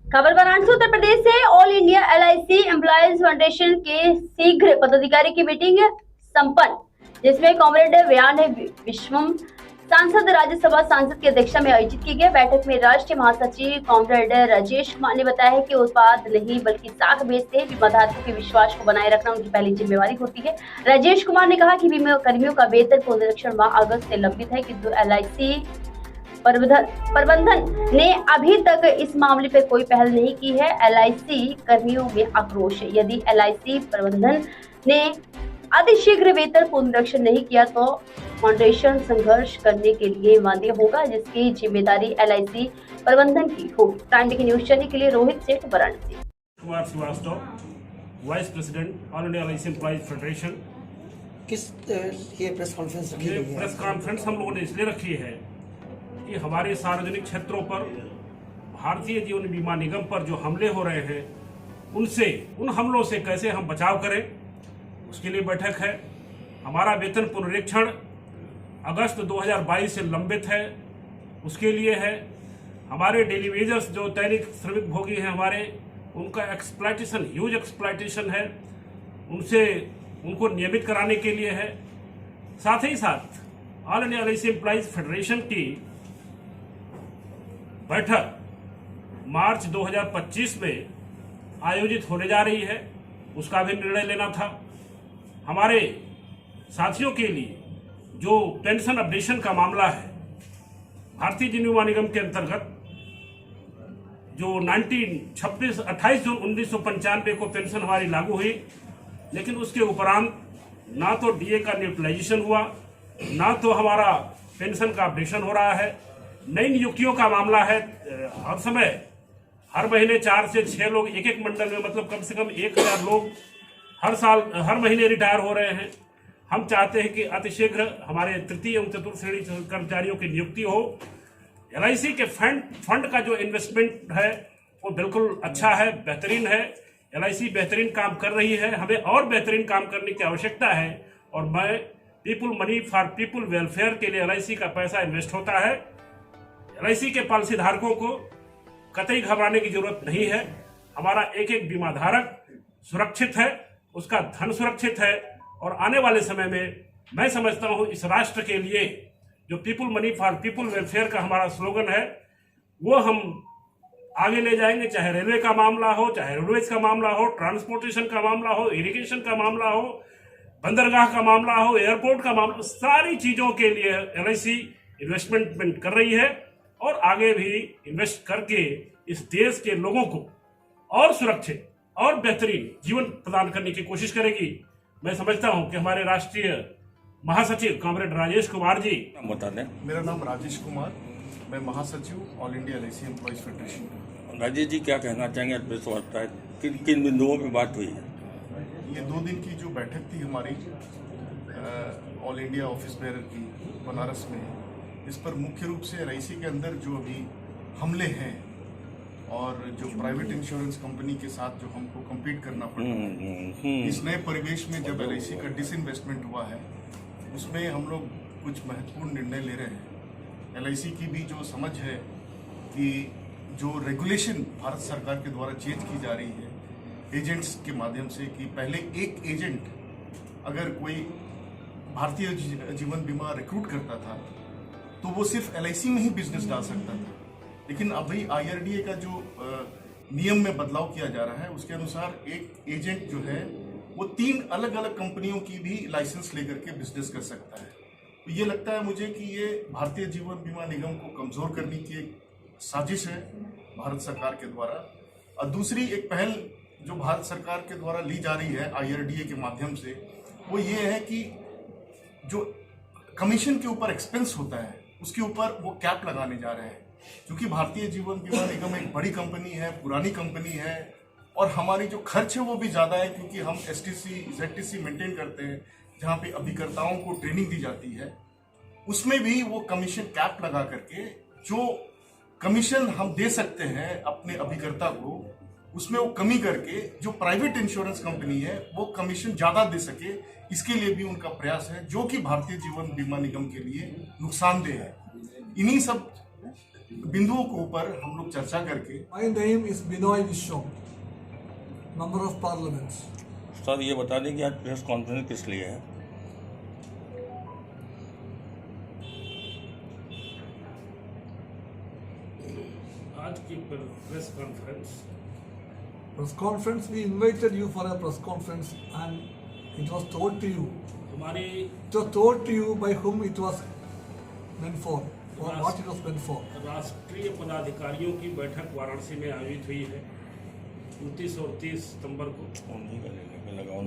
खबर वाराणसी उत्तर प्रदेश से। All India LIC employees federation के शीघ्र पदाधिकारी की मीटिंग संपन्न, जिसमें कॉमरेड व्यान विश्वम सांसद राज्यसभा सांसद की अध्यक्षता में आयोजित की गई। बैठक में राष्ट्रीय महासचिव कॉमरेड राजेश कुमार ने बताया कि उत्पाद नहीं बल्कि साख बेचते हैं। बीमा धारकों के विश्वास को बनाए रखना उनकी पहली जिम्मेवारी होती है। राजेश कुमार ने कहा कि बीमा कर्मियों का वेतन पुनरीक्षण माह अगस्त से लंबित है, किंतु एलआईसी प्रबंधन ने अभी तक इस मामले पर कोई पहल नहीं की है। एलआईसी कर्मियों में आक्रोश है। यदि एलआईसी प्रबंधन ने अतिशीघ्र वेतन पुनरीक्षण नहीं किया तो फाउंडेशन संघर्ष करने के लिए बाध्य होगा, जिसकी जिम्मेदारी एलआईसी प्रबंधन की होगी। टाइम टीवी न्यूज चैनल के लिए Rohit Seth, Varanasi. Kumar Srivastava, vice president all India LIC employees federation. किस ये प्रेस कॉन्फ्रेंस रखी गई है? प्रेस कॉन्फ्रेंस हम लोगों ने इसलिए रखी है कि हमारे सार्वजनिक क्षेत्रों पर भारतीय जीवन बीमा निगम पर जो हमले हो रहे हैं, उन हमलों से कैसे हम बचाव करें, उसके लिए बैठक है। हमारा वेतन पुनरीक्षण अगस्त 2022 से लंबित है, उसके लिए है। हमारे डेली वेजर्स जो दैनिक श्रमिक भोगी हैं हमारे, उनका एक्सप्लॉयटेशन, ह्यूज एक्सप्लॉयटेशन है, उनको नियमित कराने के लिए है। साथ ही साथ all India LIC employees federation की बैठक मार्च 2025 में आयोजित होने जा रही है, उसका भी निर्णय लेना था। हमारे साथियों के लिए जो पेंशन अपडेशन का मामला है, भारतीय जीवन बीमा निगम के अंतर्गत जो 28 जून 1995 को पेंशन हमारी लागू हुई, लेकिन उसके उपरांत ना तो डीए का न्यूट्रलाइजेशन हुआ, ना तो हमारा पेंशन का अपडेशन हो रहा है। नई नियुक्तियों का मामला है। हर समय हर महीने 4 से 6 लोग एक एक मंडल में, मतलब कम से कम 1000 लोग हर महीने रिटायर हो रहे हैं। हम चाहते हैं कि अतिशीघ्र हमारे तृतीय एवं चतुर्थ श्रेणी कर्मचारियों की नियुक्ति हो। एलआईसी के फंड का जो इन्वेस्टमेंट है वो बिल्कुल अच्छा है, बेहतरीन है। एलआईसी बेहतरीन काम कर रही है, हमें और बेहतरीन काम करने की आवश्यकता है। और मैं people money for people welfare के लिए एलआईसी का पैसा इन्वेस्ट होता है। एलआईसी के पॉलिसी धारकों को कतई घबराने की जरूरत नहीं है। हमारा एक एक बीमा धारक सुरक्षित है, उसका धन सुरक्षित है। और आने वाले समय में मैं समझता हूं इस राष्ट्र के लिए जो people money for people welfare का हमारा स्लोगन है, वो हम आगे ले जाएंगे। चाहे रेलवे का मामला हो, चाहे रोडवेज का मामला हो, ट्रांसपोर्टेशन का मामला हो, इरिगेशन का मामला हो, बंदरगाह का मामला हो, एयरपोर्ट का मामला, सारी चीजों के लिए एलआईसी इन्वेस्टमेंट कर रही है और आगे भी इन्वेस्ट करके इस देश के लोगों को और सुरक्षित और बेहतरीन जीवन प्रदान करने की कोशिश करेगी। मैं समझता हूं कि हमारे राष्ट्रीय महासचिव कॉमरेड राजेश कुमार जी। बता दें। मेरा नाम राजेश कुमार, मैं महासचिव All India LIC employees Federation. Rajesh ji, क्या कहना चाहेंगे प्रेस वार्ता? किन किन बिंदुओं पे बात हुई है? ये 2 दिन की जो बैठक थी हमारी ऑल इंडिया ऑफिस बेरर की बनारस में, इस पर मुख्य रूप से एलआईसी के अंदर जो अभी हमले हैं और जो प्राइवेट इंश्योरेंस कंपनी के साथ जो हमको कम्पीट करना पड़ रहा है, इस नए परिवेश में जब एलआईसी का डिसइन्वेस्टमेंट हुआ है, उसमें हम लोग कुछ महत्वपूर्ण निर्णय ले रहे हैं। एलआईसी की भी जो समझ है कि जो रेगुलेशन भारत सरकार के द्वारा चेंज की जा रही है एजेंट्स के माध्यम से, कि पहले एक एजेंट अगर कोई भारतीय जीवन बीमा रिक्रूट करता था तो वो सिर्फ एलआईसी में ही बिजनेस डाल सकता था, लेकिन अभी आईआरडीए का जो नियम में बदलाव किया जा रहा है, उसके अनुसार एक एजेंट जो है वो 3 अलग अलग कंपनियों की भी लाइसेंस लेकर के बिजनेस कर सकता है। तो ये लगता है मुझे कि ये भारतीय जीवन बीमा निगम को कमजोर करने की एक साजिश है भारत सरकार के द्वारा। और दूसरी एक पहल जो भारत सरकार के द्वारा ली जा रही है आईआरडीए के माध्यम से, वो ये है कि जो कमीशन के ऊपर एक्सपेंस होता है उसके ऊपर वो कैप लगाने जा रहे हैं। क्योंकि भारतीय जीवन बीमा निगम एक बड़ी कंपनी है, पुरानी कंपनी है, और हमारी जो खर्च है वो भी ज़्यादा है, क्योंकि हम एसटीसी जेडटीसी मेंटेन करते हैं, जहाँ पे अभिकर्ताओं को ट्रेनिंग दी जाती है। उसमें भी वो कमीशन कैप लगा करके जो कमीशन हम दे सकते हैं अपने अभिकर्ता को, उसमें वो कमी करके जो प्राइवेट इंश्योरेंस कंपनी है वो कमीशन ज़्यादा दे सके, इसके लिए भी उनका प्रयास है, जो कि भारतीय जीवन बीमा निगम के लिए नुकसानदेह है। इन्हीं सब बिंदुओं के ऊपर हम लोग चर्चा करके My name is Binoy Vishwam, Member of Parliament. Sir ये बता दें कि आज प्रेस कॉन्फ्रेंस किस लिए है? आज की press conference Press conference, we invited you for a press conference and it was told to you. हमारी It was told to you by whom it was meant for, or what it was meant for. राष्ट्रीय पदाधिकारियों की बैठक वाराणसी में आयोजित हुई है 29 और 30 सितंबर को। उन्हीं का लेने पे लगा